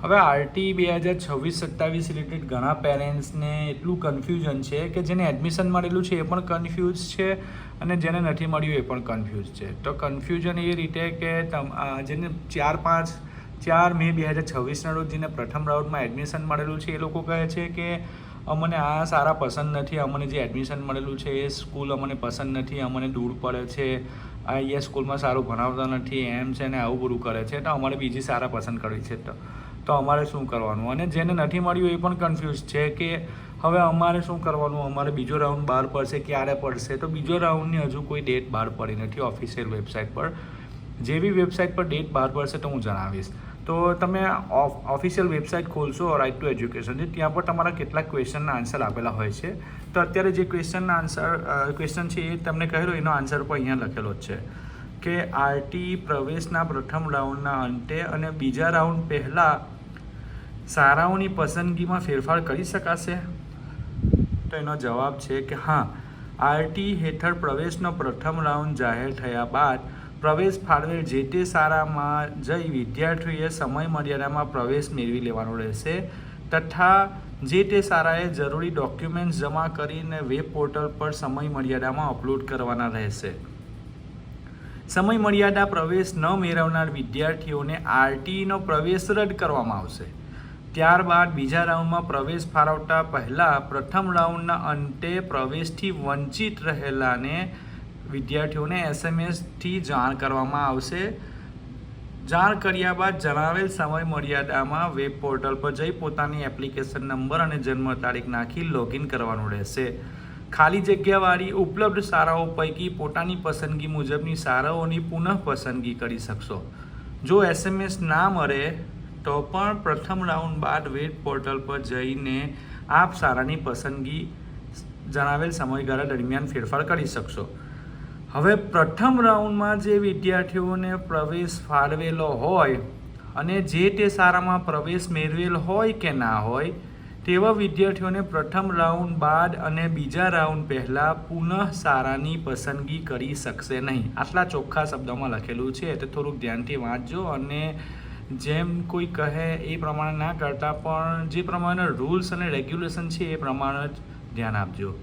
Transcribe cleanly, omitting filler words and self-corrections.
હવે RT 2026-27 related ઘણા પેરેન્ટ્સને એટલું કન્ફ્યુઝન છે કે જેને એડમિશન મળેલું છે એ પણ કન્ફ્યુઝ છે અને જેને નથી મળ્યું એ પણ કન્ફ્યુઝ છે. તો કન્ફ્યુઝન એ રીતે કે જેને 4 મે 2026ના રોજ જેને પ્રથમ રાઉન્ડમાં એડમિશન મળેલું છે એ લોકો કહે છે કે અમને આ સારા પસંદ નથી, અમને જે એડમિશન મળેલું છે એ સ્કૂલ અમને પસંદ નથી, અમને દૂર પડે છે, અહીંયા સ્કૂલમાં સારું ભણાવતા નથી, એમ છે ને આવું બધું કરે છે, તો અમારે બીજી સારા પસંદ કરવી છે. તો અમારે શું કરવાનું? અને જેને નથી મળ્યું એ પણ કન્ફ્યુઝ છે કે હવે અમારે શું કરવાનું, અમારે બીજો રાઉન્ડ બહાર પડશે, ક્યારે પડશે? તો બીજો રાઉન્ડની હજુ કોઈ ડેટ બહાર પડી નથી ઓફિશિયલ વેબસાઇટ પર. જેવી વેબસાઇટ પર ડેટ બહાર પડશે તો હું જણાવીશ. તો તમે ઓફિશિયલ વેબસાઇટ ખોલશો રાઇટ ટુ એજ્યુકેશનની, ત્યાં પર તમારા કેટલાક ક્વેશ્ચનના આન્સર આપેલા હોય છે. તો અત્યારે જે ક્વેશ્ચન છે એ તમને કહેલો એનો આન્સર પણ અહીંયા લખેલો જ છે કે આરટી પ્રવેશના પ્રથમ રાઉન્ડના અંતે અને બીજા રાઉન્ડ પહેલાં શાળાઓની પસંદગીમાં ફેરફાર કરી શકાશે? તો એનો જવાબ છે કે હા. આરટી હેઠળ પ્રવેશનો પ્રથમ રાઉન્ડ જાહેર થયા બાદ પ્રવેશ ફાળવેલ જે તે શાળામાં જઈ વિદ્યાર્થીઓએ સમય મર્યાદામાં પ્રવેશ મેળવી લેવાનો રહેશે તથા જે તે શાળાએ જરૂરી ડોક્યુમેન્ટ્સ જમા કરીને વેબ પોર્ટલ પર સમય મર્યાદામાં અપલોડ કરવાના રહેશે. સમય મર્યાદા પ્રવેશ ન મેળવનાર વિદ્યાર્થીઓને આરટીનો પ્રવેશ રદ કરવામાં આવશે. ત્યારબાદ બીજા રાઉન્ડમાં પ્રવેશ ફાળવતા પહેલાં પ્રથમ રાઉન્ડના અંતે પ્રવેશથી વંચિત રહેલાને વિદ્યાર્થીઓને એસએમએસથી જાણ કરવામાં આવશે. જાણ કર્યા બાદ જણાવેલ સમય મર્યાદામાં વેબ પોર્ટલ પર જઈ પોતાની એપ્લિકેશન નંબર અને જન્મ તારીખ નાખી લોગિન કરવાનું રહેશે. ખાલી જગ્યાવાળી ઉપલબ્ધ શાળાઓ પૈકી પોતાની પસંદગી મુજબની શાળાઓની પુનઃ પસંદગી કરી શકશો. જો એસએમએસ ના મળે તો પણ પ્રથમ રાઉન્ડ બાદ વેબ પોર્ટલ પર જઈને આપ શાળાની પસંદગી જણાવેલ સમયગાળા દરમિયાન ફેરફાર કરી શકશો. હવે પ્રથમ રાઉન્ડમાં જે વિદ્યાર્થીઓને પ્રવેશ ફાળવેલો હોય અને જે તે શાળામાં પ્રવેશ મેળવેલ હોય કે ના હોય તેવા વિદ્યાર્થીઓને પ્રથમ રાઉન્ડ બાદ અને બીજા રાઉન્ડ પહેલાં પુનઃ શાળાની પસંદગી કરી શકશે નહીં. આટલા ચોખ્ખા શબ્દોમાં લખેલું છે, તો થોડુંક ધ્યાનથી વાંચજો અને જેમ કોઈ કહે એ પ્રમાણે ના કરતા પણ જે પ્રમાણે રૂલ્સ અને રેગ્યુલેશન છે એ પ્રમાણે જ ધ્યાન આપજો.